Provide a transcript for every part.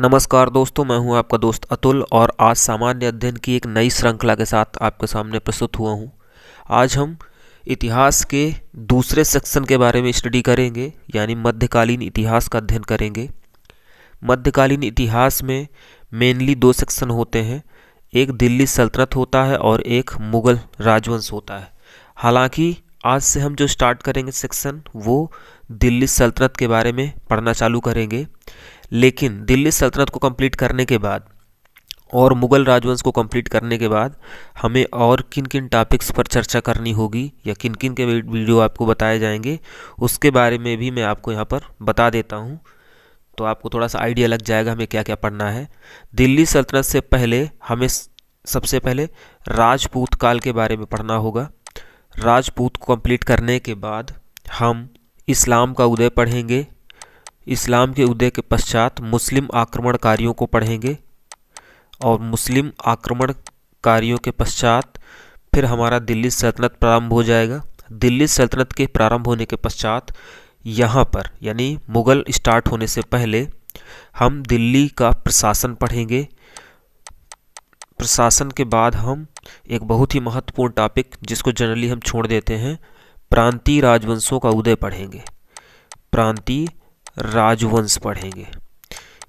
नमस्कार दोस्तों, मैं हूं आपका दोस्त अतुल और आज सामान्य अध्ययन की एक नई श्रृंखला के साथ आपके सामने प्रस्तुत हुआ हूं। आज हम इतिहास के दूसरे सेक्शन के बारे में स्टडी करेंगे, यानी मध्यकालीन इतिहास का अध्ययन करेंगे। मध्यकालीन इतिहास में मेनली दो सेक्शन होते हैं, एक दिल्ली सल्तनत होता है और एक मुग़ल राजवंश होता है। हालांकि आज से हम जो स्टार्ट करेंगे सेक्शन वो दिल्ली सल्तनत के बारे में पढ़ना चालू करेंगे, लेकिन दिल्ली सल्तनत को कंप्लीट करने के बाद और मुग़ल राजवंश को कंप्लीट करने के बाद हमें और किन किन टॉपिक्स पर चर्चा करनी होगी या किन किन के वीडियो आपको बताए जाएंगे उसके बारे में भी मैं आपको यहाँ पर बता देता हूँ, तो आपको थोड़ा सा आइडिया लग जाएगा हमें क्या क्या पढ़ना है। दिल्ली सल्तनत से पहले हमें सबसे पहले राजपूत काल के बारे में पढ़ना होगा। राजपूत को कंप्लीट करने के बाद हम इस्लाम का उदय पढ़ेंगे। इस्लाम के उदय के पश्चात मुस्लिम आक्रमणकारियों को पढ़ेंगे और मुस्लिम आक्रमणकारियों के पश्चात फिर हमारा दिल्ली सल्तनत प्रारंभ हो जाएगा। दिल्ली सल्तनत के प्रारंभ होने के पश्चात यहाँ पर यानी मुग़ल स्टार्ट होने से पहले हम दिल्ली का प्रशासन पढ़ेंगे। प्रशासन के बाद हम एक बहुत ही महत्वपूर्ण टॉपिक जिसको जनरली हम छोड़ देते हैं, प्रांतीय राजवंशों का उदय पढ़ेंगे। प्रांतीय राजवंश पढ़ेंगे।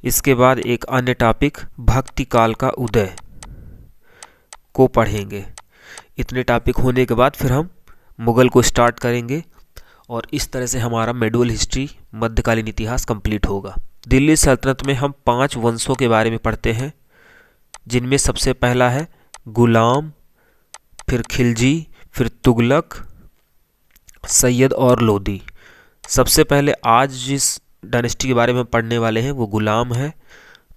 इसके बाद एक अन्य टॉपिक भक्ति काल का उदय को पढ़ेंगे। इतने टॉपिक होने के बाद फिर हम मुग़ल को स्टार्ट करेंगे और इस तरह से हमारा मेडुअल हिस्ट्री मध्यकालीन इतिहास कंप्लीट होगा। दिल्ली सल्तनत में हम 5 वंशों के बारे में पढ़ते हैं, जिनमें सबसे पहला है गुलाम, फिर खिलजी, फिर तुगलक, सैयद और लोदी। सबसे पहले आज जिस डायनेस्टी के बारे में पढ़ने वाले हैं वो गुलाम है,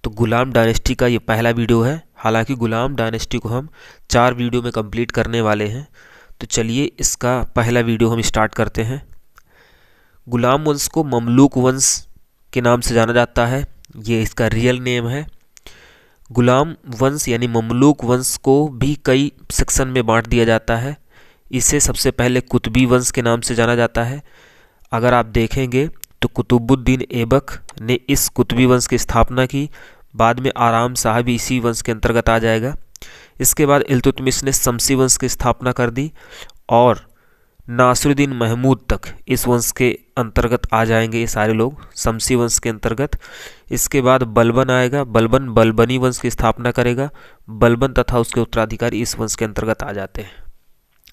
तो गुलाम डायनेस्टी का ये पहला वीडियो है। हालांकि गुलाम डायनेस्टी को हम 4 वीडियो में कंप्लीट करने वाले हैं, तो चलिए इसका पहला वीडियो हम स्टार्ट करते हैं। गुलाम वंश को ममलूक वंश के नाम से जाना जाता है, ये इसका रियल नेम है। गुलाम वंश यानी ममलूक वंश को भी कई सेक्शन में बांट दिया जाता है। इसे सबसे पहले कुतुबी वंश के नाम से जाना जाता है। अगर आप देखेंगे तो कुतुबुद्दीन ऐबक ने इस कुतुबी वंश की स्थापना की, बाद में आराम शाह भी इसी वंश के अंतर्गत आ जाएगा। इसके बाद इल्तुतमिश ने शमसी वंश की स्थापना कर दी और नासिरुद्दीन महमूद तक इस वंश के अंतर्गत आ जाएंगे, ये सारे लोग शमसी वंश के अंतर्गत। इसके बाद बलबन आएगा, बलबन बलबनी वंश की स्थापना करेगा। बलबन तथा उसके उत्तराधिकारी इस वंश के अंतर्गत आ जाते हैं।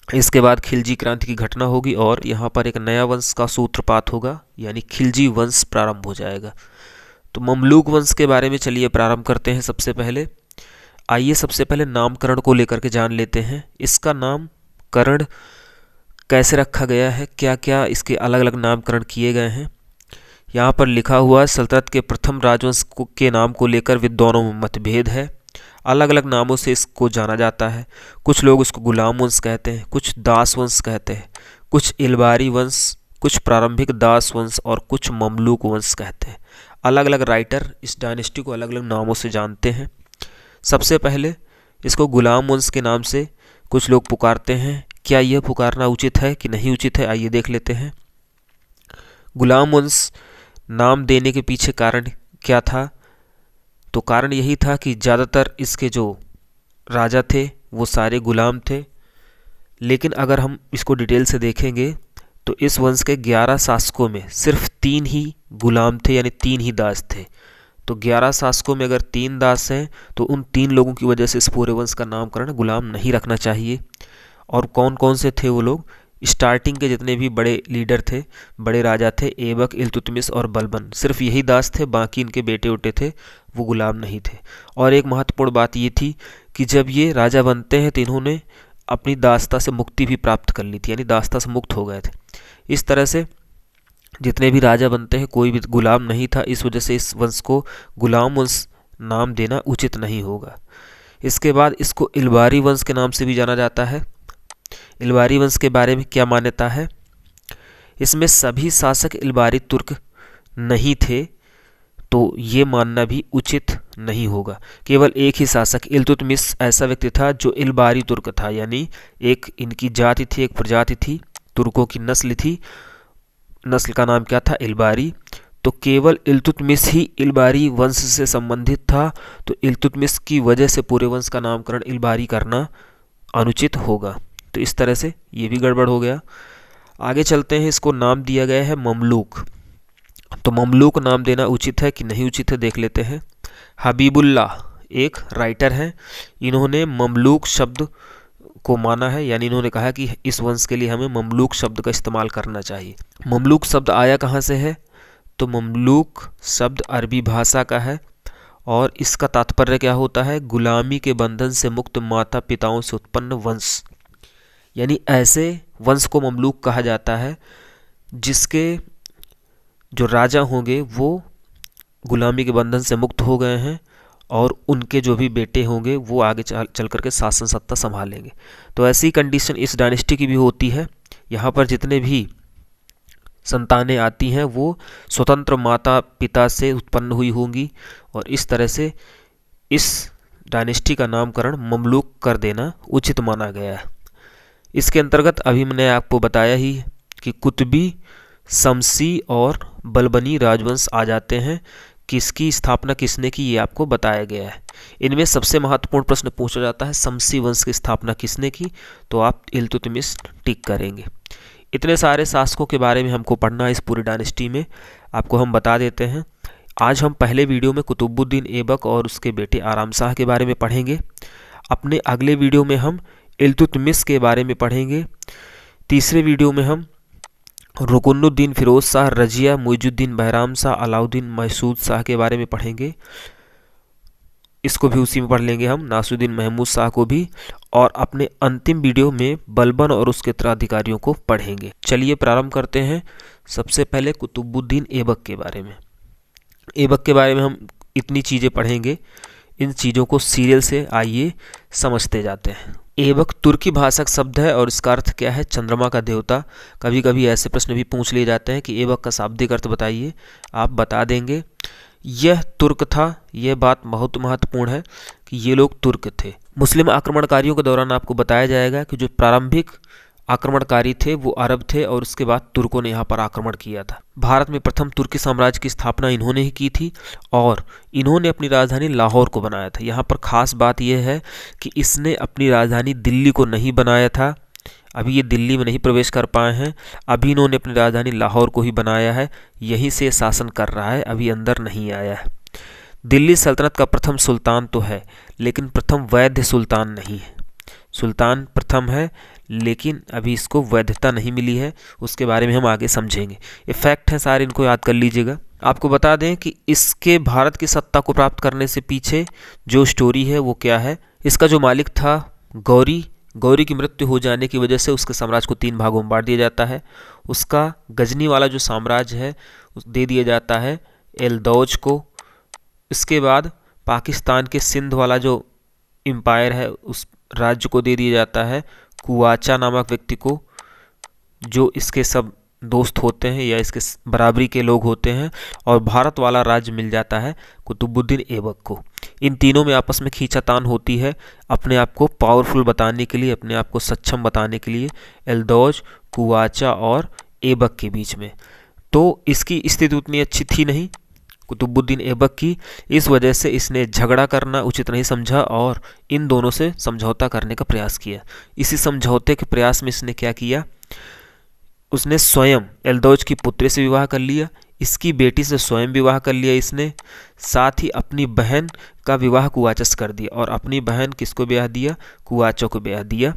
इसके बाद खिलजी क्रांति की घटना होगी और यहाँ पर एक नया वंश का सूत्रपात होगा, यानी खिलजी वंश प्रारंभ हो जाएगा। तो ममलूक वंश के बारे में चलिए प्रारंभ करते हैं। सबसे पहले आइए सबसे पहले नामकरण को लेकर के जान लेते हैं। इसका नामकरण कैसे रखा गया है, क्या क्या इसके अलग अलग नामकरण किए गए हैं। यहाँ पर लिखा हुआ है सल्तनत के प्रथम राजवंश के नाम को लेकर विद्वानों में मतभेद है। अलग अलग नामों से इसको जाना जाता है। कुछ लोग इसको गुलाम वंश कहते हैं, कुछ दास वंश कहते हैं, कुछ इलबारी वंश, कुछ प्रारंभिक दास वंश और कुछ ममलूक वंश कहते हैं। अलग अलग राइटर इस डायनेस्टी को अलग अलग नामों से जानते हैं। सबसे पहले इसको गुलाम वंश के नाम से कुछ लोग पुकारते हैं। क्या यह पुकारना उचित है कि नहीं उचित है, आइए देख लेते हैं। गुलाम वंश नाम देने के पीछे कारण क्या था? तो कारण यही था कि ज़्यादातर इसके जो राजा थे वो सारे गुलाम थे। लेकिन अगर हम इसको डिटेल से देखेंगे तो इस वंश के 11 शासकों में सिर्फ 3 ही गुलाम थे, यानी 3 ही दास थे। तो 11 शासकों में अगर 3 दास हैं तो उन 3 लोगों की वजह से इस पूरे वंश का नामकरण गुलाम नहीं रखना चाहिए। और कौन कौन से थे वो लोग? स्टार्टिंग के जितने भी बड़े लीडर थे, बड़े राजा थे, ऐबक, इल्तुतमिश और बलबन, सिर्फ यही दास थे, बाकी इनके बेटे उटे थे वो गुलाम नहीं थे। और एक महत्वपूर्ण बात ये थी कि जब ये राजा बनते हैं तो इन्होंने अपनी दासता से मुक्ति भी प्राप्त कर ली थी, यानी दासता से मुक्त हो गए थे। इस तरह से जितने भी राजा बनते हैं कोई भी गुलाम नहीं था, इस वजह से इस वंश को गुलाम वंश नाम देना उचित नहीं होगा। इसके बाद इसको इलबारी वंश के नाम से भी जाना जाता है। इलबारी वंश के बारे में क्या मान्यता है? इसमें सभी शासक इलबारी तुर्क नहीं थे, तो ये मानना भी उचित नहीं होगा। केवल एक ही शासक इल्तुतमिश ऐसा व्यक्ति था जो इलबारी तुर्क था, यानी एक इनकी जाति थी, एक प्रजाति थी, तुर्कों की नस्ल थी। नस्ल का नाम क्या था? इलबारी। तो केवल इल्तुतमिश ही इल्बारी वंश से संबंधित था, तो इल्तुतमिश की वजह से पूरे वंश का नामकरण इल्बारी करना अनुचित होगा। तो इस तरह से ये भी गड़बड़ हो गया। आगे चलते हैं, इसको नाम दिया गया है ममलूक। तो ममलूक नाम देना उचित है कि नहीं उचित है देख लेते हैं। हबीबुल्लाह एक राइटर हैं, इन्होंने ममलूक शब्द को माना है, यानी इन्होंने कहा कि इस वंश के लिए हमें ममलूक शब्द का इस्तेमाल करना चाहिए। ममलूक शब्द आया कहाँ से है? तो ममलूक शब्द अरबी भाषा का है और इसका तात्पर्य क्या होता है? गुलामी के बंधन से मुक्त माता पिताओं से उत्पन्न वंश, यानी ऐसे वंश को ममलूक कहा जाता है जिसके जो राजा होंगे वो गुलामी के बंधन से मुक्त हो गए हैं और उनके जो भी बेटे होंगे वो आगे चल करके शासन सत्ता संभालेंगे। तो ऐसी कंडीशन इस डायनेस्टी की भी होती है। यहाँ पर जितने भी संतानें आती हैं वो स्वतंत्र माता पिता से उत्पन्न हुई होंगी और इस तरह से इस डायनेस्टी का नामकरण ममलूक कर देना उचित माना गया है। इसके अंतर्गत अभी मैंने आपको बताया ही कि कुतुबी, शमसी और बलबनी राजवंश आ जाते हैं। किसकी स्थापना किसने की ये आपको बताया गया है। इनमें सबसे महत्वपूर्ण प्रश्न पूछा जाता है शमसी वंश की स्थापना किसने की, तो आप इल्तुतमिश टिक करेंगे। इतने सारे शासकों के बारे में हमको पढ़ना है इस पूरी डायनेस्टी में, आपको हम बता देते हैं। आज हम पहले वीडियो में कुतुबुद्दीन ऐबक और उसके बेटे आराम शाह के बारे में पढ़ेंगे। अपने अगले वीडियो में हम इल्तुतमिश के बारे में पढ़ेंगे। तीसरे वीडियो में हम रुकनुद्दीन फिरोज शाह, रजिया, मुइजुद्दीन बहराम शाह, अलाउद्दीन महसूद शाह के बारे में पढ़ेंगे। इसको भी उसी में पढ़ लेंगे हम, नासुद्दीन महमूद शाह को भी। और अपने अंतिम वीडियो में बलबन और उसके उत्तराधिकारियों को पढ़ेंगे। चलिए प्रारंभ करते हैं। सबसे पहले कुतुबुद्दीन ऐबक के बारे में। ऐबक के बारे में हम इतनी चीज़ें पढ़ेंगे, इन चीज़ों को सीरियल से आइए समझते जाते हैं। ऐबक तुर्की भाषा का शब्द है और इसका अर्थ क्या है? चंद्रमा का देवता। कभी कभी ऐसे प्रश्न भी पूछ लिए जाते हैं कि ऐबक का शाब्दिक अर्थ बताइए, आप बता देंगे। यह तुर्क था, यह बात बहुत महत्वपूर्ण है कि ये लोग तुर्क थे। मुस्लिम आक्रमणकारियों के दौरान आपको बताया जाएगा कि जो प्रारंभिक आक्रमणकारी थे वो अरब थे और उसके बाद तुर्कों ने यहाँ पर आक्रमण किया था। भारत में प्रथम तुर्की साम्राज्य की स्थापना इन्होंने ही की थी और इन्होंने अपनी राजधानी लाहौर को बनाया था। यहाँ पर ख़ास बात यह है कि इसने अपनी राजधानी दिल्ली को नहीं बनाया था, अभी ये दिल्ली में नहीं प्रवेश कर पाए हैं। अभी इन्होंने अपनी राजधानी लाहौर को ही बनाया है, यहीं से शासन कर रहा है, अभी अंदर नहीं आया है। दिल्ली सल्तनत का प्रथम सुल्तान तो है लेकिन प्रथम वैध सुल्तान नहीं है। सुल्तान प्रथम है लेकिन अभी इसको वैधता नहीं मिली है, उसके बारे में हम आगे समझेंगे। ये फैक्ट है सारे, इनको याद कर लीजिएगा। आपको बता दें कि इसके भारत की सत्ता को प्राप्त करने से पीछे जो स्टोरी है वो क्या है। इसका जो मालिक था गौरी की मृत्यु हो जाने की वजह से उसके साम्राज्य को 3 भागों में बांट दिया जाता है। उसका गजनी वाला जो साम्राज्य है दे दिया जाता है एलदौज को। इसके बाद पाकिस्तान के सिंध वाला जो एम्पायर है उस राज्य को दे दिया जाता है कुवाचा नामक व्यक्ति को, जो इसके सब दोस्त होते हैं या इसके बराबरी के लोग होते हैं। और भारत वाला राज्य मिल जाता है कुतुबुद्दीन ऐबक को। इन तीनों में आपस में खींचातान होती है अपने आप को पावरफुल बताने के लिए, अपने आप को सक्षम बताने के लिए, एलदौज, कुवाचा और ऐबक के बीच में। तो इसकी स्थिति उतनी अच्छी थी नहीं कुतुबुद्दीन ऐबक की, इस वजह से इसने झगड़ा करना उचित नहीं समझा और इन दोनों से समझौता करने का प्रयास किया। इसी समझौते के प्रयास में इसने क्या किया, उसने स्वयं एलदौज की पुत्री से विवाह कर लिया, इसकी बेटी से स्वयं विवाह कर लिया इसने, साथ ही अपनी बहन का विवाह कुवाचा से कर दिया और अपनी बहन किसको ब्याह दिया? कुवाचा को ब्याह दिया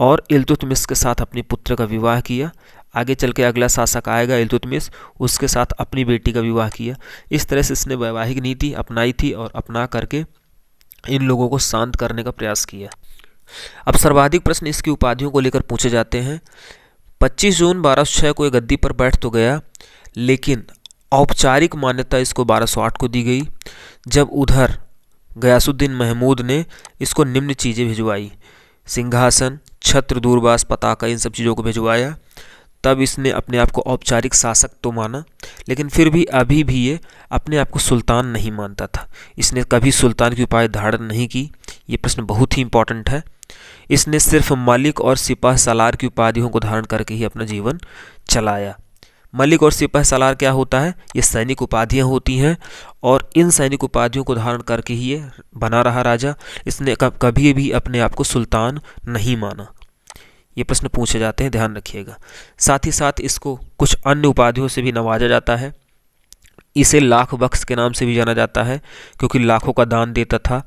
और इल्तुतमिश के साथ अपनी पुत्र का विवाह किया। आगे चल के अगला शासक आएगा इल्तुतमिश, उसके साथ अपनी बेटी का विवाह किया। इस तरह से इसने वैवाहिक नीति अपनाई थी और अपना करके इन लोगों को शांत करने का प्रयास किया। अब सर्वाधिक प्रश्न इसकी उपाधियों को लेकर पूछे जाते हैं। 25 जून 1206 को ये गद्दी पर बैठ तो गया लेकिन औपचारिक मान्यता इसको 1208 को दी गई, जब उधर गयासुद्दीन महमूद ने इसको निम्न चीज़ें भिजवाई, सिंहासन, छत्र, दूरबास, पताका, इन सब चीज़ों को भिजवाया। तब इसने अपने आप को औपचारिक शासक तो माना, लेकिन फिर भी अभी भी ये अपने आप को सुल्तान नहीं मानता था। इसने कभी सुल्तान की उपाधि धारण नहीं की, ये प्रश्न बहुत ही इंपॉर्टेंट है। इसने सिर्फ मालिक और सिपाह सालार की उपाधियों को धारण करके ही अपना जीवन चलाया। मलिक और सिपह सलार क्या होता है? ये सैनिक उपाधियां होती हैं और इन सैनिक उपाधियों को धारण करके ही ये बना रहा राजा। इसने कभी भी अपने आप को सुल्तान नहीं माना। ये प्रश्न पूछे जाते हैं, ध्यान रखिएगा। साथ ही साथ इसको कुछ अन्य उपाधियों से भी नवाजा जाता है। इसे लाख बख्श के नाम से भी जाना जाता है क्योंकि लाखों का दान देता था।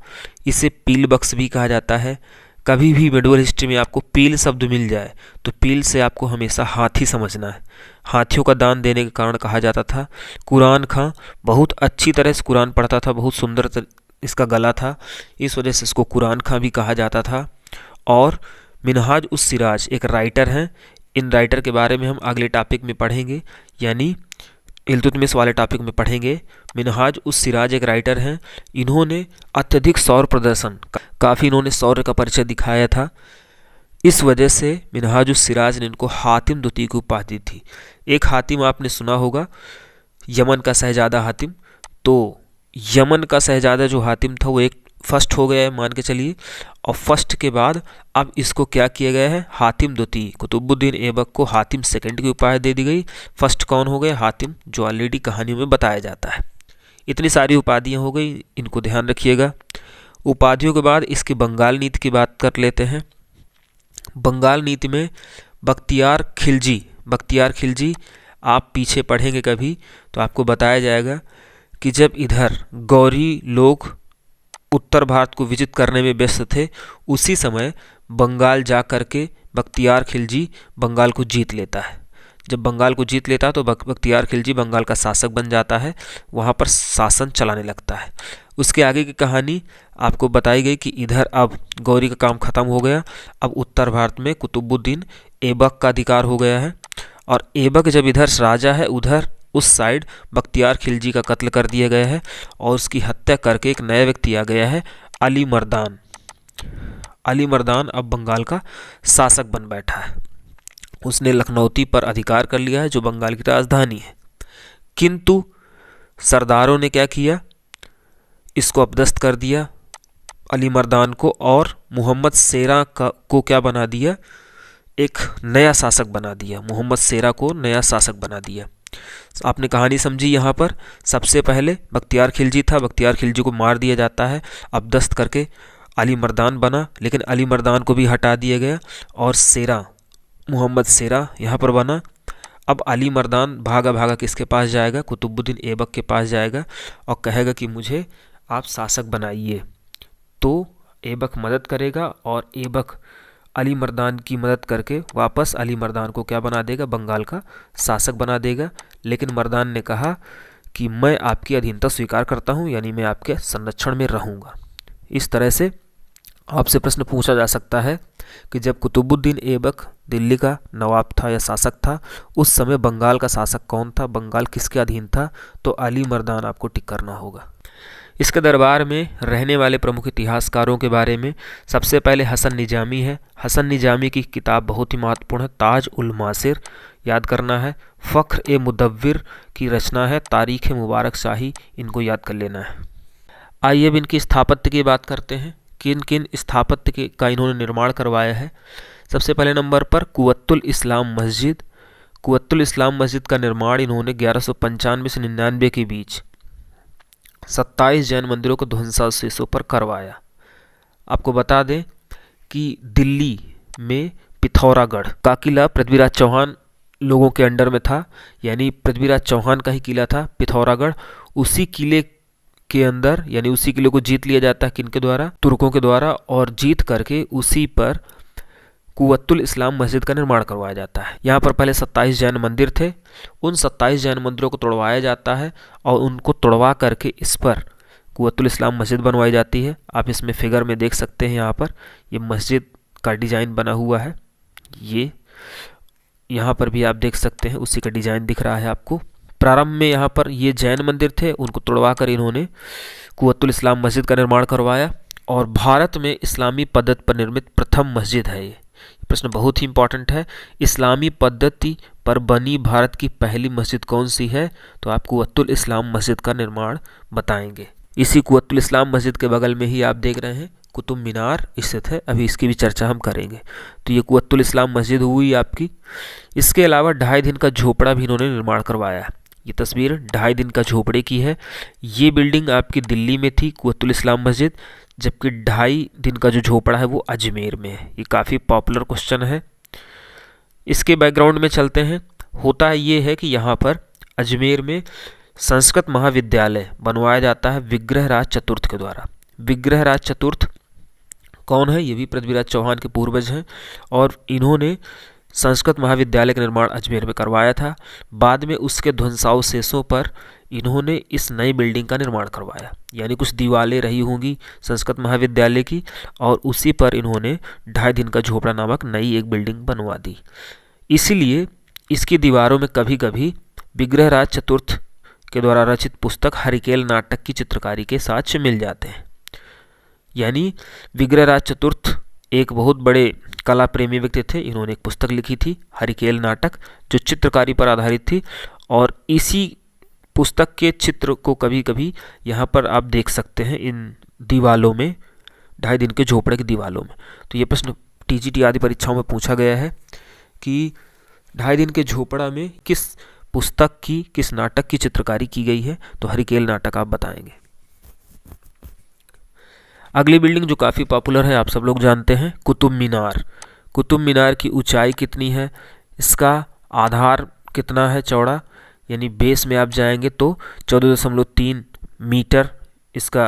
इसे पील बख्श भी कहा जाता है। कभी भी मेडिवल हिस्ट्री में आपको पील शब्द मिल जाए तो पील से आपको हमेशा हाथी समझना है। हाथियों का दान देने के कारण कहा जाता था। कुरान खां बहुत अच्छी तरह से कुरान पढ़ता था, बहुत सुंदर इसका गला था, इस वजह से इसको कुरान खां भी कहा जाता था। और मिनहाज उस सिराज एक राइटर हैं। इन राइटर के बारे में हम अगले टॉपिक में पढ़ेंगे, यानी इल्तुतमिश वाले टॉपिक में पढ़ेंगे। मिनहाज उस सिराज एक राइटर हैं। इन्होंने अत्यधिक सौर प्रदर्शन, काफ़ी इन्होंने सौर्य का परिचय दिखाया था। इस वजह से मिनहाज उस सिराज ने इनको हातिम द्वितीय की उपाधि थी। एक हातिम आपने सुना होगा, यमन का शहजादा हातिम। तो यमन का शहजादा जो हातिम था वो एक फर्स्ट हो गया है मान के चलिए, और फर्स्ट के बाद अब इसको क्या किया गया है? हातिम द्वितीय, कुतुबुद्दीन ऐबक को हातिम सेकंड की उपाधि दे दी गई। फर्स्ट कौन हो गए? हातिम, जो ऑलरेडी कहानियों में बताया जाता है। इतनी सारी उपाधियां हो गई, इनको ध्यान रखिएगा। उपाधियों के बाद इसकी बंगाल नीति की बात कर लेते हैं। बंगाल नीति में बख्तियार खिलजी आप पीछे पढ़ेंगे कभी तो आपको बताया जाएगा कि जब इधर गौरी लोग उत्तर भारत को विजिट करने में व्यस्त थे, उसी समय बंगाल जा कर के बख्तियार खिलजी बंगाल को जीत लेता है। जब बंगाल को जीत लेता है तो बख्तियार खिलजी बंगाल का शासक बन जाता है, वहाँ पर शासन चलाने लगता है। उसके आगे की कहानी आपको बताई गई कि इधर अब गौरी का काम खत्म हो गया, अब उत्तर भारत में कुतुबुद्दीन ऐबक का अधिकार हो गया है। और ऐबक जब इधर राजा है, उधर उस साइड बख्तियार खिलजी का कत्ल कर दिया गया है और उसकी हत्या करके एक नया व्यक्ति आ गया है, अली मर्दान। अली मर्दान अब बंगाल का शासक बन बैठा है। उसने लखनऊती पर अधिकार कर लिया है, जो बंगाल की राजधानी है। किंतु सरदारों ने क्या किया? इसको अपदस्थ कर दिया अली मर्दान को, और मोहम्मद शेरा को क्या बना दिया? एक नया शासक बना दिया। मोहम्मद शेरा को नया शासक बना दिया। आपने कहानी समझी। यहाँ पर सबसे पहले बख्तियार खिलजी था, बख्तियार खिलजी को मार दिया जाता है, अपदस्थ करके अली मर्दान बना, लेकिन अली मर्दान को भी हटा दिया गया और शेरा, मोहम्मद शेरा यहाँ पर बना। अब अली मर्दान भागा भागा किसके पास जाएगा? कुतुबुद्दीन ऐबक के पास जाएगा और कहेगा कि मुझे आप शासक बनाइए। तो ऐबक मदद करेगा और ऐबक अली मर्दान की मदद करके वापस अली मर्दान को क्या बना देगा? बंगाल का शासक बना देगा। लेकिन मर्दान ने कहा कि मैं आपकी अधीनता स्वीकार करता हूं, यानी मैं आपके संरक्षण में रहूंगा। इस तरह से आपसे प्रश्न पूछा जा सकता है कि जब कुतुबुद्दीन ऐबक दिल्ली का नवाब था या शासक था, उस समय बंगाल का शासक कौन था? बंगाल किसके अधीन था? तो अली मर्दान आपको टिक करना होगा। इसके दरबार में रहने वाले प्रमुख इतिहासकारों के बारे में सबसे पहले हसन निजामी है। हसन निजामी की किताब बहुत ही महत्वपूर्ण है, ताज उल मासिर, याद करना है। फ़ख्र ए मुदव्विर की रचना है तारीख़ मुबारक शाही, इनको याद कर लेना है। आइए अब इनकी स्थापत्य की बात करते हैं, किन किन स्थापत्य का इन्होंने निर्माण करवाया है। सबसे पहले नंबर पर कुव्वतुल इस्लाम मस्जिद। कुव्वतुल इस्लाम मस्जिद का निर्माण इन्होंने 1195 से 99 के बीच 27 जैन मंदिरों को ध्वंसावशेषों पर करवाया। आपको बता दें कि दिल्ली में पिथौरागढ़ का किला पृथ्वीराज चौहान लोगों के अंडर में था, यानी पृथ्वीराज चौहान का ही किला था पिथौरागढ़। उसी किले के अंदर, यानी उसी किले को जीत लिया जाता है किनके द्वारा? तुर्कों के द्वारा, और जीत करके उसी पर कुव्वतुल इस्लाम मस्जिद का निर्माण करवाया जाता है। यहाँ पर पहले 27 जैन मंदिर थे, उन 27 जैन मंदिरों को तोड़वाया जाता है और उनको तोड़वा करके इस पर कुव्वतुल इस्लाम मस्जिद बनवाई जाती है। आप इसमें फिगर में देख सकते हैं, यहाँ पर ये मस्जिद का डिज़ाइन बना हुआ है। ये यहाँ पर भी आप देख सकते हैं, उसी का डिज़ाइन दिख रहा है आपको। प्रारंभ में यहाँ पर ये जैन मंदिर थे, उनको तोड़वा कर इन्होंने कुव्वतुल इस्लाम मस्जिद का निर्माण करवाया, और भारत में इस्लामी पद्धति पर निर्मित प्रथम मस्जिद है ये। प्रश्न बहुत ही इंपॉर्टेंट है। इस्लामी पद्धति पर बनी भारत की पहली मस्जिद कौन सी है? तो आप कुव्वतुल इस्लाम मस्जिद का निर्माण बताएंगे। इसी कुव्वतुल इस्लाम मस्जिद के बगल में ही आप देख रहे हैं कुतुब मीनार स्थित है। अभी इसकी भी चर्चा हम करेंगे। तो ये कुव्वतुल इस्लाम मस्जिद हुई आपकी। इसके अलावा 2.5 दिन का झोपड़ा भी इन्होंने निर्माण करवाया। ये तस्वीर 2.5 दिन का झोपड़े की है। ये बिल्डिंग आपकी दिल्ली में थी, कुव्वतुल इस्लाम मस्जिद, जबकि 2.5 दिन का जो झोपड़ा है वो अजमेर में है। ये काफ़ी पॉपुलर क्वेश्चन है। इसके बैकग्राउंड में चलते हैं। होता ये है कि यहाँ पर अजमेर में संस्कृत महाविद्यालय बनवाया जाता है विग्रहराज चतुर्थ के द्वारा। विग्रहराज चतुर्थ कौन है? ये भी पृथ्वीराज चौहान के पूर्वज हैं और इन्होंने संस्कृत महाविद्यालय का निर्माण अजमेर में करवाया था। बाद में उसके ध्वंसावशेषों पर इन्होंने इस नई बिल्डिंग का निर्माण करवाया, यानी कुछ दीवारें रही होंगी संस्कृत महाविद्यालय की और उसी पर इन्होंने 2.5 दिन का झोपड़ा नामक नई एक बिल्डिंग बनवा दी। इसीलिए इसकी दीवारों में कभी कभी विग्रहराज चतुर्थ के द्वारा रचित पुस्तक हरिकेल नाटक की चित्रकारी के साथ मिल जाते हैं। यानी विग्रहराज चतुर्थ एक बहुत बड़े कला प्रेमी व्यक्ति थे। इन्होंने एक पुस्तक लिखी थी हरिकेल नाटक, जो चित्रकारी पर आधारित थी और इसी पुस्तक के चित्र को कभी कभी यहाँ पर आप देख सकते हैं इन दीवालों में, 2.5 दिन के झोपड़े की दीवालों में। तो ये प्रश्न टीजीटी आदि परीक्षाओं में पूछा गया है कि 2.5 दिन के झोपड़ा में किस पुस्तक की, किस नाटक की चित्रकारी की गई है? तो हरिकेल नाटक आप बताएंगे। अगली बिल्डिंग जो काफ़ी पॉपुलर है, आप सब लोग जानते हैं, कुतुब मीनार। कुतुब मीनार की ऊंचाई कितनी है? इसका आधार कितना है चौड़ा? यानी बेस में आप जाएंगे तो 14.3 मीटर इसका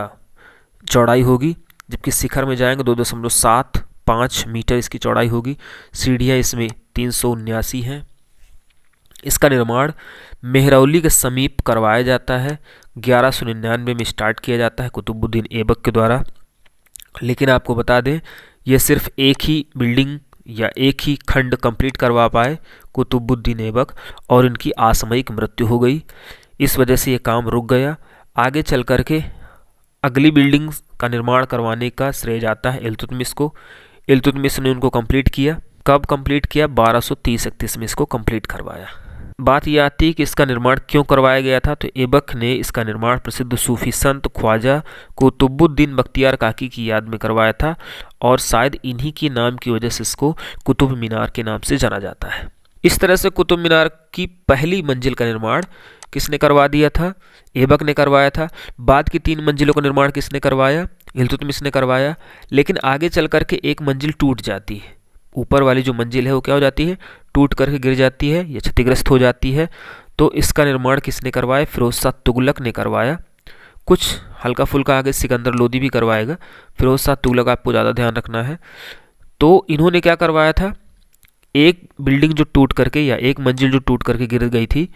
चौड़ाई होगी, जबकि शिखर में जाएंगे 2.75 मीटर इसकी चौड़ाई होगी। सीढ़ियाँ इसमें 379 हैं। इसका निर्माण मेहरौली के समीप करवाया जाता है। 1199 में स्टार्ट किया जाता है कुतुबुद्दीन ऐबक के द्वारा। लेकिन आपको बता दें, यह सिर्फ एक ही बिल्डिंग या एक ही खंड कंप्लीट करवा पाए कुतुबुद्दीन ऐबक और इनकी आकस्मिक मृत्यु हो गई। इस वजह से ये काम रुक गया। आगे चल कर के अगली बिल्डिंग का निर्माण करवाने का श्रेय जाता है इल्तुतमिश को। इल्तुतमिश ने उनको कंप्लीट किया। कब कंप्लीट किया? 1230-31 में इसको कंप्लीट करवाया। बात यह आती है कि इसका निर्माण क्यों करवाया गया था। तो ऐबक ने इसका निर्माण प्रसिद्ध सूफी संत ख्वाजा कुतुबुद्दीन बख्तियार काकी की याद में करवाया था और शायद इन्हीं के नाम की वजह से इसको कुतुब मीनार के नाम से जाना जाता है। इस तरह से कुतुब मीनार की पहली मंजिल का निर्माण किसने करवा दिया था? ऐबक ने करवाया था। बाद की 3 मंजिलों का निर्माण किसने करवाया? इल्तुतमिश ने करवाया। लेकिन आगे चल करके एक मंजिल टूट जाती है। ऊपर वाली जो मंजिल है वो क्या हो जाती है? टूट करके गिर जाती है या क्षतिग्रस्त हो जाती है। तो इसका निर्माण किसने करवाया? फिरोज शाह तुगलक ने करवाया। कुछ हल्का फुल्का आगे सिकंदर लोदी भी करवाएगा। फिरोज शाह तुगलक आपको ज़्यादा ध्यान रखना है। तो इन्होंने क्या करवाया था? एक बिल्डिंग जो टूट करके या एक मंजिल जो टूट करके गिर गई थी,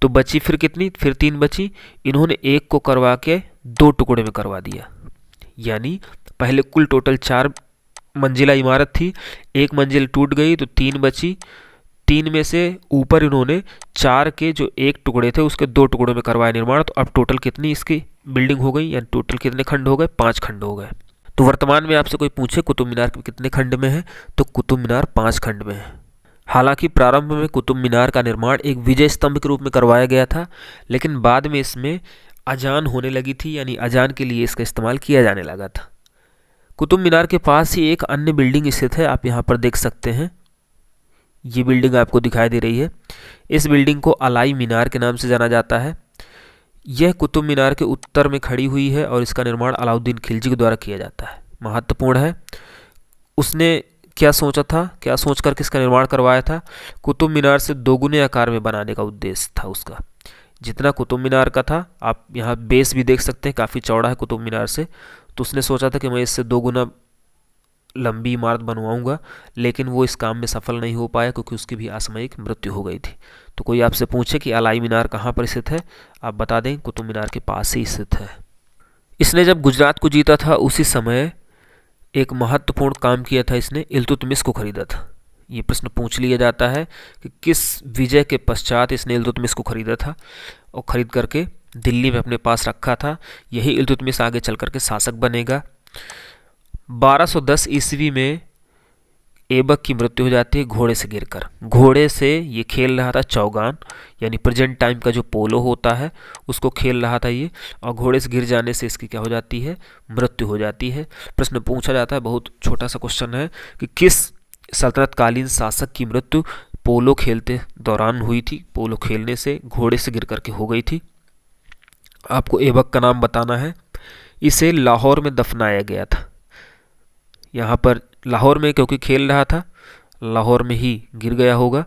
तो बची फिर कितनी? फिर 3 बची। इन्होंने एक को करवा के 2 टुकड़े में करवा दिया। यानी पहले कुल टोटल 4 मंजिला इमारत थी। एक मंजिल टूट गई तो 3 बची। 3 में से ऊपर इन्होंने 4 के जो एक टुकड़े थे उसके 2 टुकड़ों में करवाया निर्माण। तो अब टोटल कितनी इसकी बिल्डिंग हो गई? यानी टोटल कितने खंड हो गए? 5 खंड हो गए। तो वर्तमान में आपसे कोई पूछे कुतुब मीनार कितने खंड में है, तो कुतुब मीनार 5 खंड में है। हालांकि प्रारंभ में कुतुब मीनार का निर्माण एक विजय स्तंभ के रूप में करवाया गया था, लेकिन बाद में इसमें अजान होने लगी थी, यानी अजान के लिए इसका इस्तेमाल किया जाने लगा था। कुतुब मीनार के पास ही एक अन्य बिल्डिंग स्थित है, आप यहाँ पर देख सकते हैं। ये बिल्डिंग आपको दिखाई दे रही है। इस बिल्डिंग को अलाई मीनार के नाम से जाना जाता है। यह कुतुब मीनार के उत्तर में खड़ी हुई है और इसका निर्माण अलाउद्दीन खिलजी के द्वारा किया जाता है। महत्वपूर्ण है। उसने क्या सोचा था, क्या सोच कर इसका निर्माण करवाया था? कुतुब मीनार से 2 गुने आकार में बनाने का उद्देश्य था उसका। जितना कुतुब मीनार का था, आप यहाँ बेस भी देख सकते हैं, काफ़ी चौड़ा है कुतुब मीनार से। तो उसने सोचा था कि मैं इससे 2 गुना लंबी इमारत बनवाऊंगा, लेकिन वो इस काम में सफल नहीं हो पाया क्योंकि उसकी भी असामयिक मृत्यु हो गई थी। तो कोई आपसे पूछे कि अलाई मीनार कहाँ पर स्थित है, आप बता दें कुतुब मीनार के पास ही स्थित है। इसने जब गुजरात को जीता था उसी समय एक महत्वपूर्ण काम किया था, इसने इल्तुतमिश को खरीदा था। ये प्रश्न पूछ लिया जाता है कि किस विजय के पश्चात इसने इल्तुतमिश को खरीदा था और खरीद करके दिल्ली में अपने पास रखा था। यही इल्तुतमिश आगे चल करके शासक बनेगा। 1210 ईस्वी में ऐबक की मृत्यु हो जाती है घोड़े से गिरकर। घोड़े से ये खेल रहा था चौगान, यानी प्रेजेंट टाइम का जो पोलो होता है उसको खेल रहा था ये, और घोड़े से गिर जाने से इसकी क्या हो जाती है, मृत्यु हो जाती है। प्रश्न पूछा जाता है, बहुत छोटा सा क्वेश्चन है कि किस सल्तनतकालीन शासक की मृत्यु पोलो खेलते दौरान हुई थी, पोलो खेलने से घोड़े से गिर करके हो गई थी। आपको ऐबक का नाम बताना है। इसे लाहौर में दफनाया गया था। यहाँ पर लाहौर में क्योंकि खेल रहा था, लाहौर में ही गिर गया होगा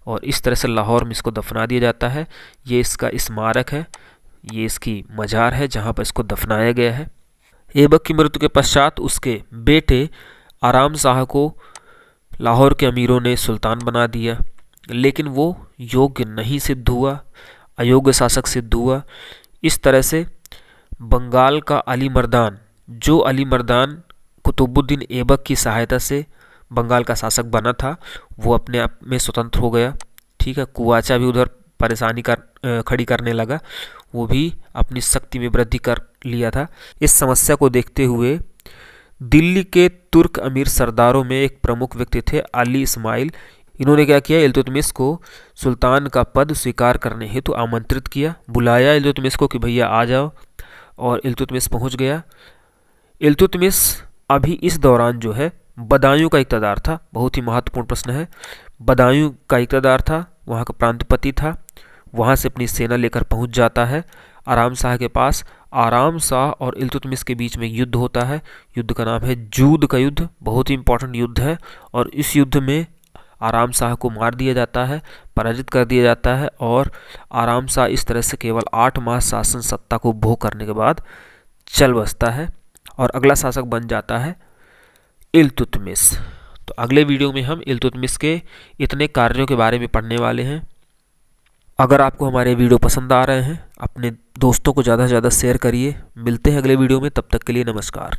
और इस तरह से लाहौर में इसको दफना दिया जाता है। ये इसका स्मारक है, ये इसकी मजार है जहाँ पर इसको दफनाया गया है। ऐबक की मृत्यु के पश्चात उसके बेटे आराम शाह को लाहौर के अमीरों ने सुल्तान बना दिया, लेकिन वो योग्य नहीं सिद्ध हुआ, अयोग्य शासक सिद्ध हुआ। इस तरह से बंगाल का अली मर्दान, जो अली मर्दान कुतुबुद्दीन ऐबक की सहायता से बंगाल का शासक बना था, वो अपने आप में स्वतंत्र हो गया। ठीक है, कुवाचा भी उधर परेशानी खड़ी करने लगा, वो भी अपनी शक्ति में वृद्धि कर लिया था। इस समस्या को देखते हुए दिल्ली के तुर्क अमीर सरदारों में एक प्रमुख व्यक्ति थे अली इस्माइल। इन्होंने क्या किया, इल्तुतमिश को सुल्तान का पद स्वीकार करने हेतु आमंत्रित किया, बुलाया इल्तुतमिश को कि भैया आ जाओ, और इल्तुतमिश पहुंच गया। इल्तुतमिश अभी इस दौरान जो है बदायूं का इक़्तिदार था। बहुत ही महत्वपूर्ण प्रश्न है। बदायूं का इक़्तिदार था, वहाँ का प्रांतपति था। वहाँ से अपनी सेना लेकर पहुँच जाता है आराम शाह के पास। आराम शाह और इल्तुतमिश के बीच में युद्ध होता है। युद्ध का नाम है जूद का युद्ध, बहुत ही इंपॉर्टेंट युद्ध है। और इस युद्ध में आराम शाह को मार दिया जाता है, पराजित कर दिया जाता है, और आराम शाह इस तरह से केवल 8 माह शासन सत्ता को भोग करने के बाद चल बसता है और अगला शासक बन जाता है इल्तुतमिश। तो अगले वीडियो में हम इल्तुतमिश के इतने कार्यों के बारे में पढ़ने वाले हैं। अगर आपको हमारे वीडियो पसंद आ रहे हैं, अपने दोस्तों को ज़्यादा से ज़्यादा शेयर करिए। मिलते हैं अगले वीडियो में, तब तक के लिए नमस्कार।